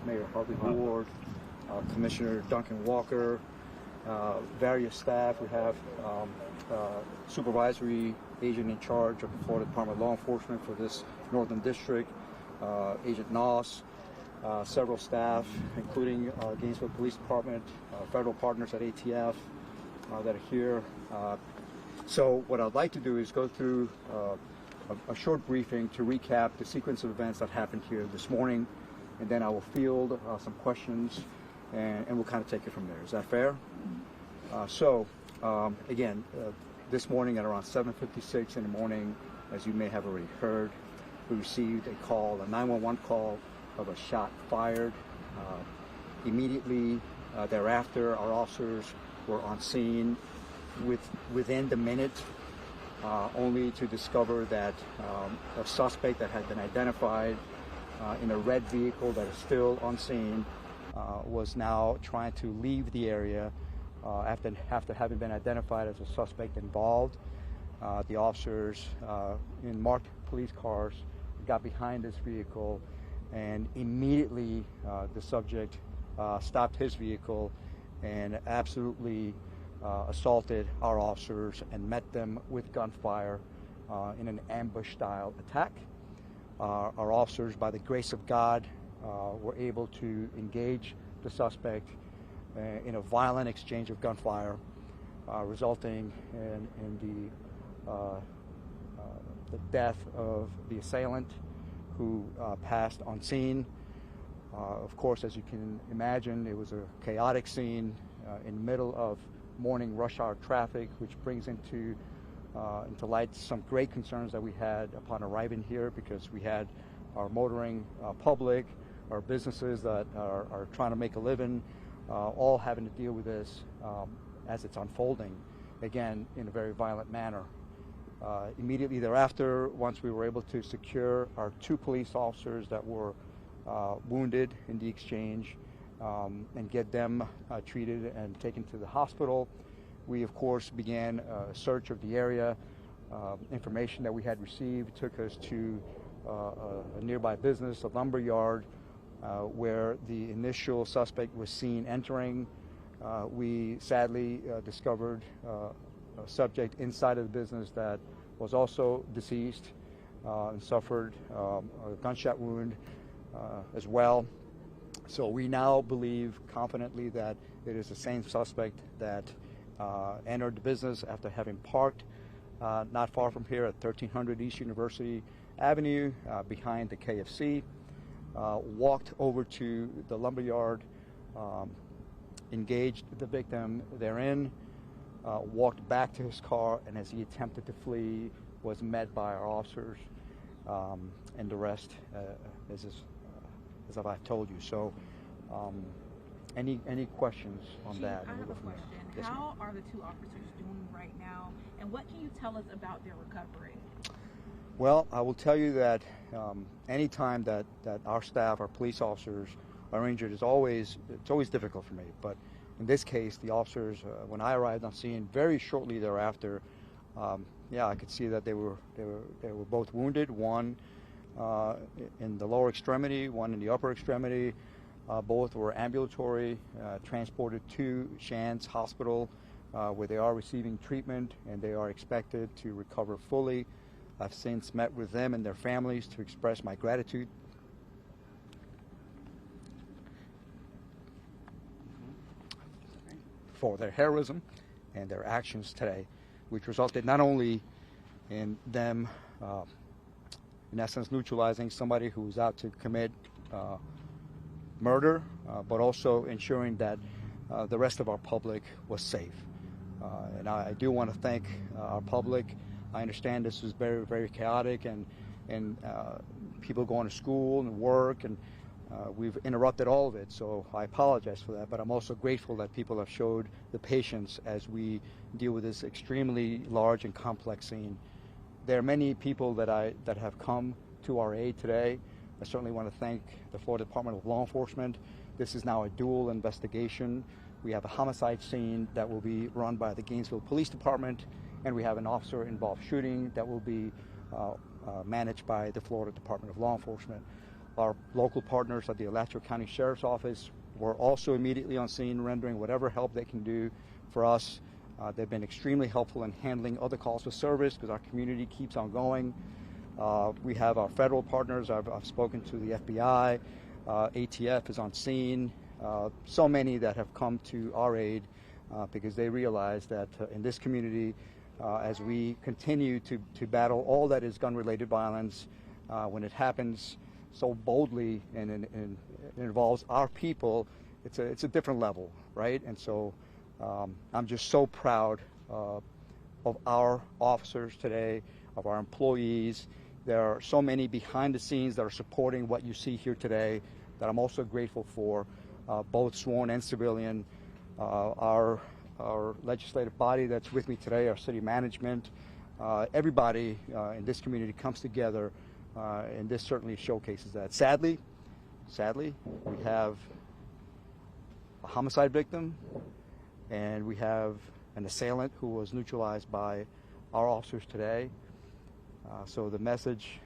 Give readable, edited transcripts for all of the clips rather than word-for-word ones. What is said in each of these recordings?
Mayor Harvey Ward, Commissioner Duncan Walker, various staff. We have supervisory agent in charge of the Florida Department of Law Enforcement for this Northern District, Agent Noss, several staff, including Gainesville Police Department, federal partners at ATF that are here. So what I'd like to do is go through a short briefing to recap the sequence of events that happened here this morning, and then I will field some questions, and we'll kind of take it from there. Is that fair? Again, this morning at around 7:56 in the morning, as you may have already heard, we received a call, a 911 call of a shot fired. Immediately thereafter, our officers were on scene within the minute, only to discover that a suspect that had been identified in a red vehicle that is still on scene was now trying to leave the area after having been identified as a suspect involved. The officers in marked police cars got behind this vehicle, and immediately the subject stopped his vehicle and absolutely assaulted our officers and met them with gunfire in an ambush-style attack. Our officers, by the grace of God, were able to engage the suspect in a violent exchange of gunfire, resulting in the death of the assailant, who passed on scene. Of course, as you can imagine, it was a chaotic scene in the middle of morning rush hour traffic, which brings into light some great concerns that we had upon arriving here, because we had our motoring public, our businesses that are trying to make a living, all having to deal with this as it's unfolding, again, in a very violent manner. Immediately thereafter, once we were able to secure our 2 police officers that were wounded in the exchange and get them treated and taken to the hospital, we of course began a search of the area. Information that we had received took us to a nearby business, a lumber yard, where the initial suspect was seen entering. We sadly discovered a subject inside of the business that was also deceased and suffered a gunshot wound as well. So we now believe confidently that it is the same suspect that entered the business after having parked not far from here at 1300 East University Avenue behind the KFC, walked over to the lumberyard, engaged the victim therein, walked back to his car, and as he attempted to flee, was met by our officers, and the rest as I've told you. So, any questions on Chief, that? I have a question. Yes, How are the 2 officers doing right now, and what can you tell us about their recovery? Well, I will tell you that any time that our staff, our police officers, are injured, it's always difficult for me. But in this case, the officers, when I arrived on scene, very shortly thereafter, I could see that they were both wounded. One in the lower extremity, one in the upper extremity. Both were ambulatory, transported to Shands Hospital, where they are receiving treatment, and they are expected to recover fully. I've since met with them and their families to express my gratitude for their heroism and their actions today, which resulted not only in them, in essence, neutralizing somebody who was out to commit murder, but also ensuring that the rest of our public was safe. And I do want to thank our public. I understand this was very, very chaotic, and people going to school and work, and we've interrupted all of it, so I apologize for that. But I'm also grateful that people have showed the patience as we deal with this extremely large and complex scene. There are many people that have come to our aid today. I certainly want to thank the Florida Department of Law Enforcement. This is now a dual investigation. We have a homicide scene that will be run by the Gainesville Police Department, and we have an officer-involved shooting that will be managed by the Florida Department of Law Enforcement. Our local partners at the Alachua County Sheriff's Office were also immediately on scene, rendering whatever help they can do for us. They've been extremely helpful in handling other calls for service because our community keeps on going. We have our federal partners. I've spoken to the FBI. ATF is on scene. So many that have come to our aid because they realize that in this community, as we continue to battle all that is gun-related violence, when it happens so boldly and it involves our people, it's a different level, right? And so I'm just so proud of our officers today, of our employees. There are so many behind the scenes that are supporting what you see here today that I'm also grateful for, both sworn and civilian. Our legislative body that's with me today, our city management, everybody in this community comes together, and this certainly showcases that. Sadly, we have a homicide victim, and we have an assailant who was neutralized by our officers today. So the message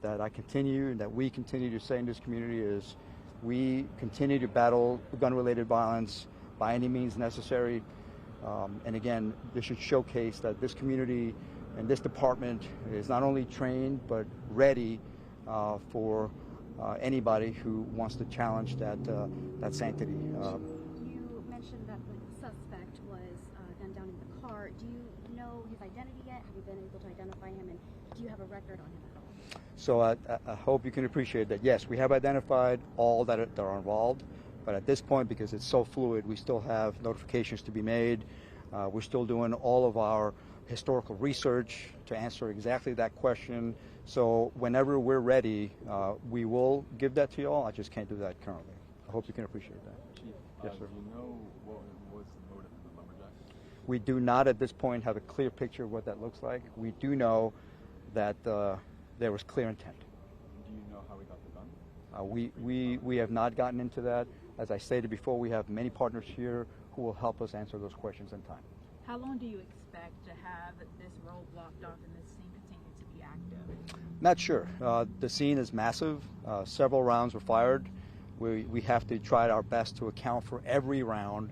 that I continue and that we continue to say in this community is we continue to battle gun-related violence by any means necessary. And again, this should showcase that this community and this department is not only trained but ready for anybody who wants to challenge that sanctity. You mentioned that the suspect was gunned down in the car. Do you know his identity yet? Have you been able to identify him, and do you have a record on him at all? So I hope you can appreciate that. Yes, we have identified all that are involved, but at this point, because it's so fluid, we still have notifications to be made. We're still doing all of our historical research to answer exactly that question. So whenever we're ready, we will give that to you all. I just can't do that currently. I hope you can appreciate that. Chief, yes, sir. do you know what was the motive of the lumberjacks? We do not at this point have a clear picture of what that looks like. We do know that there was clear intent. Do you know how he got the gun? We have not gotten into that. As I stated before, we have many partners here who will help us answer those questions in time. How long do you expect to have this road blocked off and this scene continue to be active? Not sure. The scene is massive. Several rounds were fired. We have to try our best to account for every round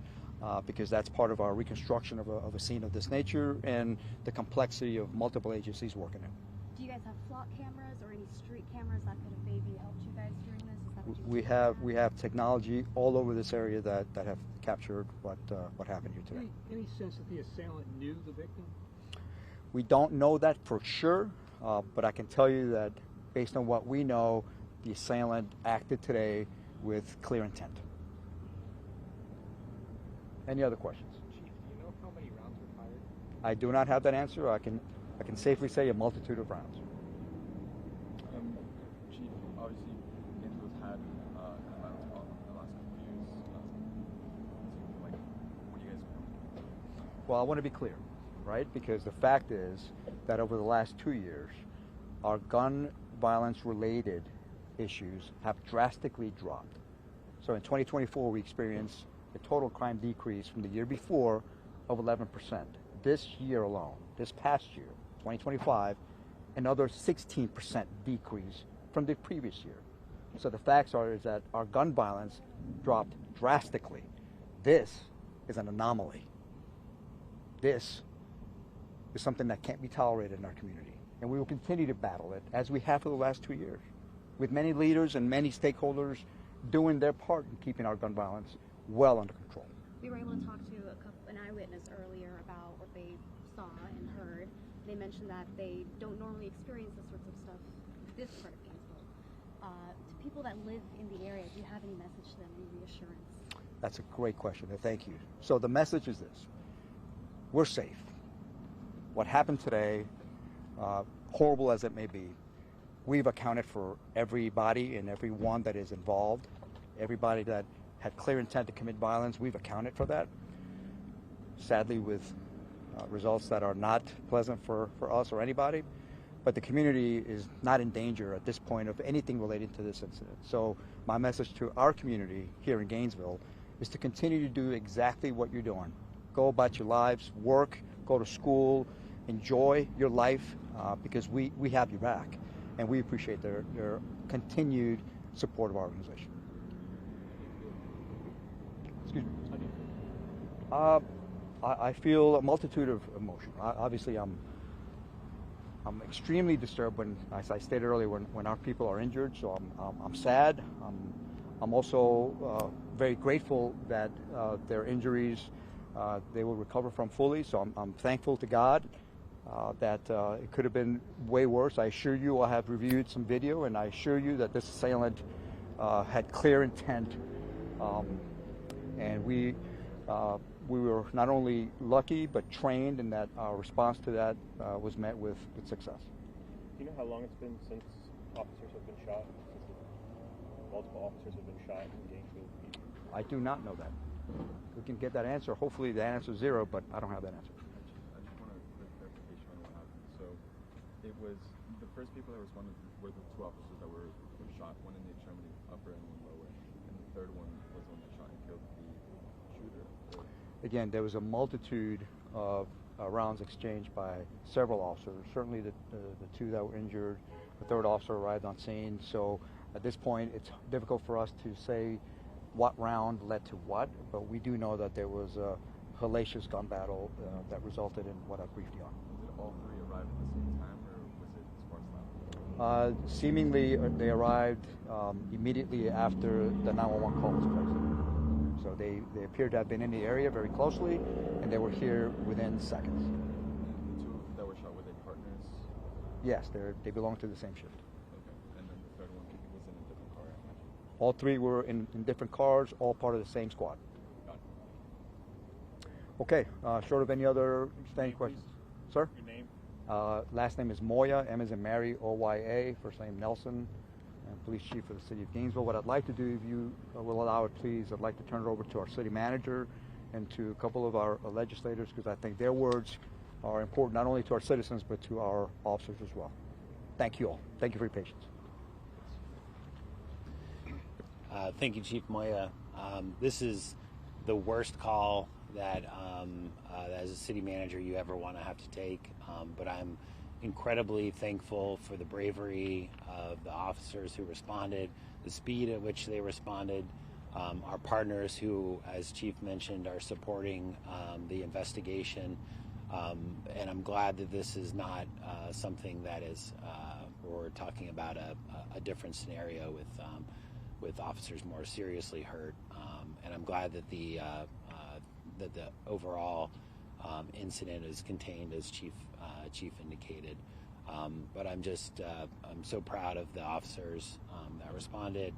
because that's part of our reconstruction of a scene of this nature and the complexity of multiple agencies working it. Do you guys have flock cameras or any street cameras that could have maybe helped you guys during this? Is that what We have technology all over this area that have captured what happened here today. Any sense that the assailant knew the victim? We don't know that for sure, but I can tell you that based on what we know, the assailant acted today with clear intent. Any other questions? Chief, do you know how many rounds were fired? I do not have that answer. I can safely say a multitude of rounds. Chief, obviously, Gainesville's had a violence problem in the last couple of years. What do you guys know? Well, I want to be clear, right? Because the fact is that over the last 2 years, our gun violence related issues have drastically dropped. So in 2024, we experienced a total crime decrease from the year before of 11%. This year alone, this past year, 2025, another 16% decrease from the previous year. So the facts is that our gun violence dropped drastically. This is an anomaly. This is something that can't be tolerated in our community. And we will continue to battle it as we have for the last 2 years, with many leaders and many stakeholders doing their part in keeping our gun violence well under control. We were able to talk to an eyewitness earlier about what they saw and heard. They mentioned that they don't normally experience this sorts of stuff this part of Gainesville. To people that live in the area, do you have any message to them, any reassurance? That's a great question, and thank you. So the message is this: we're safe. What happened today, horrible as it may be, we've accounted for everybody and everyone that is involved, everybody that had clear intent to commit violence. We've accounted for that. Sadly, with results that are not pleasant for us or anybody, but the community is not in danger at this point of anything related to this incident. So my message to our community here in Gainesville is to continue to do exactly what you're doing. Go about your lives, work, go to school, enjoy your life, because we have your back, and we appreciate their continued support of our organization. Excuse me. How do you feel? I feel a multitude of emotion. Obviously, I'm extremely disturbed when, as I stated earlier, when our people are injured. So I'm sad. I'm also very grateful that their injuries they will recover from fully. So I'm thankful to God that it could have been way worse. I assure you, I have reviewed some video, and I assure you that this assailant had clear intent, and we were not only lucky but trained, and that our response to that was met with success. Do you know how long it's been since officers have been shot? Since multiple officers have been shot in Gainesville? I do not know that. We can get that answer. Hopefully the answer is 0, but I don't have that answer. I just want a quick clarification on what happened. So it was the first people that responded were the 2 officers that were shot, one in the extremity upper and one lower, and the third one was the one that shot and killed the shooter. Again, there was a multitude of rounds exchanged by several officers. Certainly the 2 that were injured. The 3rd officer arrived on scene. So at this point, it's difficult for us to say what round led to what, but we do know that there was a hellacious gun battle that resulted in what I've briefed you on. Did all 3 arrive at the same time, or was it sparse out? Seemingly, they arrived immediately after the 911 call was placed. So they appeared to have been in the area very closely, and they were here within seconds. And the 2 that were shot, were they partners? Yes, they belong to the same shift. Okay. And then the third one was in a different car, I imagine. All 3 were in different cars, all part of the same squad. Got it. Okay, short of any other questions. Sir? Your name? Last name is Moya, M as in Mary, O-Y-A, first name Nelson, and Police Chief for the City of Gainesville. What I'd like to do, if you will allow it, please, I'd like to turn it over to our City Manager and to a couple of our legislators, because I think their words are important not only to our citizens, but to our officers as well. Thank you all. Thank you for your patience. Thank you, Chief Moya. This is the worst call that, as a city manager, you ever want to have to take. But I'm incredibly thankful for the bravery of the officers who responded, the speed at which they responded, our partners who, as Chief mentioned, are supporting the investigation. And I'm glad that this is not something that is, we're talking about a different scenario with officers more seriously hurt, and I'm glad that the overall incident is contained, as Chief indicated. But I'm so proud of the officers that responded.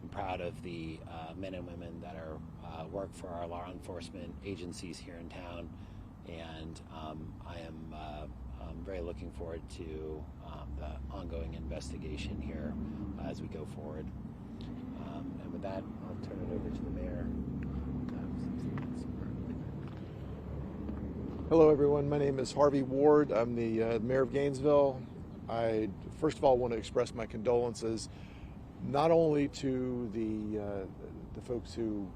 I'm proud of the men and women that are work for our law enforcement agencies here in town, and I am very looking forward to the ongoing investigation here as we go forward. And with that, I'll turn it over to the mayor. Hello, everyone. My name is Harvey Ward. I'm the mayor of Gainesville. I first of all want to express my condolences not only to the folks who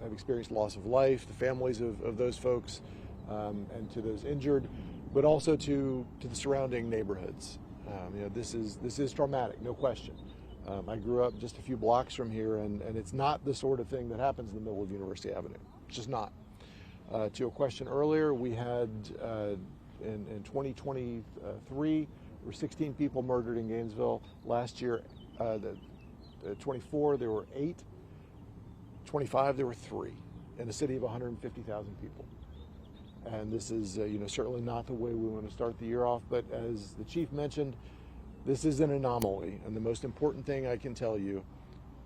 have experienced loss of life, the families of those folks, and to those injured, but also to the surrounding neighborhoods. This is traumatic, no question. I grew up just a few blocks from here, and it's not the sort of thing that happens in the middle of University Avenue. It's just not. To your question earlier, we had in 2023, there were 16 people murdered in Gainesville. Last year, 24, there were 8. 25, there were 3 in a city of 150,000 people. And this is certainly not the way we want to start the year off, but as the chief mentioned, this is an anomaly, and the most important thing I can tell you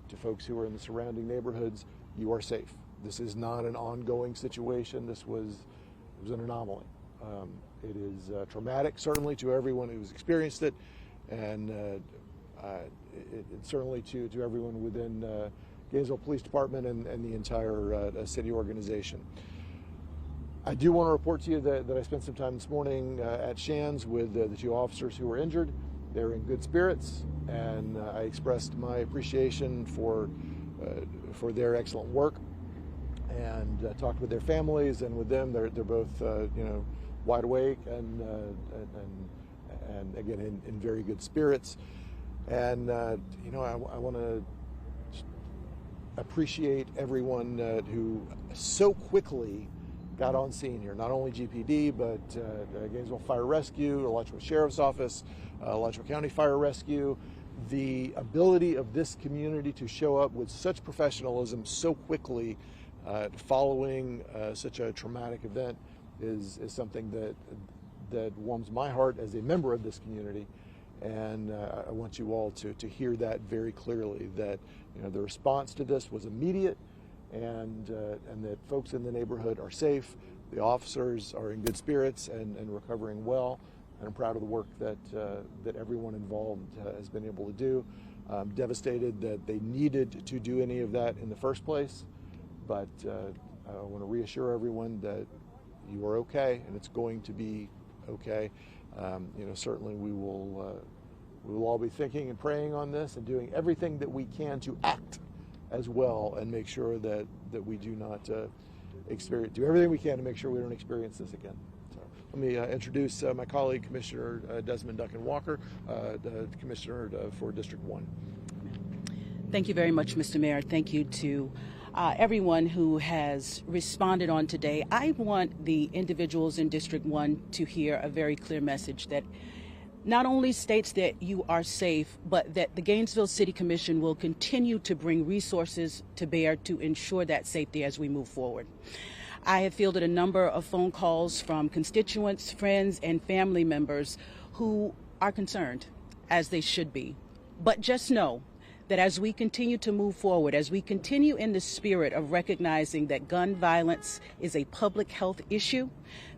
to folks who are in the surrounding neighborhoods, you are safe. This is not an ongoing situation. It was an anomaly. It is traumatic, certainly, to everyone who's experienced it, and certainly to everyone within Gainesville Police Department and the entire city organization. I do want to report to you that I spent some time this morning at Shands with the 2 officers who were injured. They're in good spirits, and I expressed my appreciation for their excellent work, and talked with their families and with them. They're both wide awake and again in very good spirits. And you know, I want to appreciate everyone who so quickly got on scene here. Not only GPD, but Gainesville Fire Rescue, Alachua Sheriff's Office, Alachua County Fire Rescue. The ability of this community to show up with such professionalism so quickly following such a traumatic event is something that warms my heart as a member of this community. And I want you all to hear that very clearly, that you know the response to this was immediate, and that folks in the neighborhood are safe, the officers are in good spirits and recovering well. And I'm proud of the work that everyone involved has been able to do. I'm devastated that they needed to do any of that in the first place, but I want to reassure everyone that you are okay, and it's going to be okay. You know, certainly we will all be thinking and praying on this and doing everything that we can to act as well and make sure that we do not do everything we can to make sure we don't experience this again. So let me introduce my colleague, Commissioner Desmond Duncan Walker, the Commissioner for District 1. Thank you very much, Mr. Mayor. Thank you to everyone who has responded on today. I want the individuals in District 1 to hear a very clear message that not only states that you are safe, but that the Gainesville City Commission will continue to bring resources to bear to ensure that safety as we move forward. I have fielded a number of phone calls from constituents, friends, and family members who are concerned, as they should be. But just know that as we continue to move forward, as we continue in the spirit of recognizing that gun violence is a public health issue,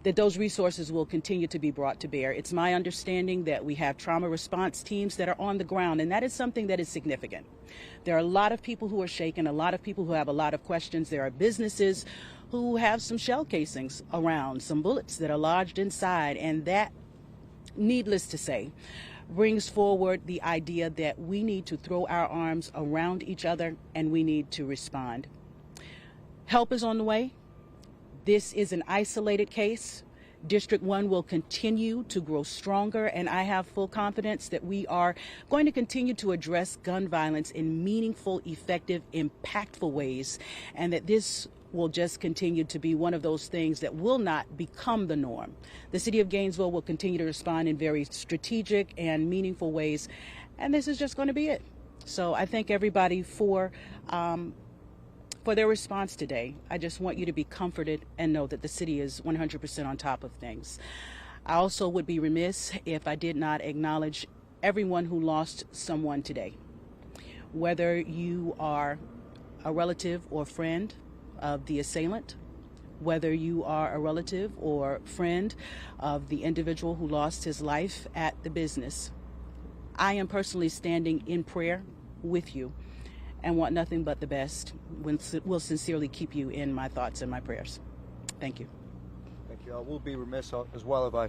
that those resources will continue to be brought to bear. It's my understanding that we have trauma response teams that are on the ground, and that is something that is significant. There are a lot of people who are shaken, a lot of people who have a lot of questions. There are businesses who have some shell casings around, some bullets that are lodged inside, and that, needless to say, brings forward the idea that we need to throw our arms around each other and we need to respond. Help is on the way. This is an isolated case. District 1 will continue to grow stronger, and I have full confidence that we are going to continue to address gun violence in meaningful, effective, impactful ways, and that this will just continue to be one of those things that will not become the norm. The city of Gainesville will continue to respond in very strategic and meaningful ways, and this is just going to be it. So I thank everybody for their response today. I just want you to be comforted and know that the city is 100% on top of things. I also would be remiss if I did not acknowledge everyone who lost someone today. Whether you are a relative or friend of the assailant, whether you are a relative or friend of the individual who lost his life at the business, I am personally standing in prayer with you and want nothing but the best. Will sincerely keep you in my thoughts and my prayers. Thank you. Thank you. I will be remiss as well if I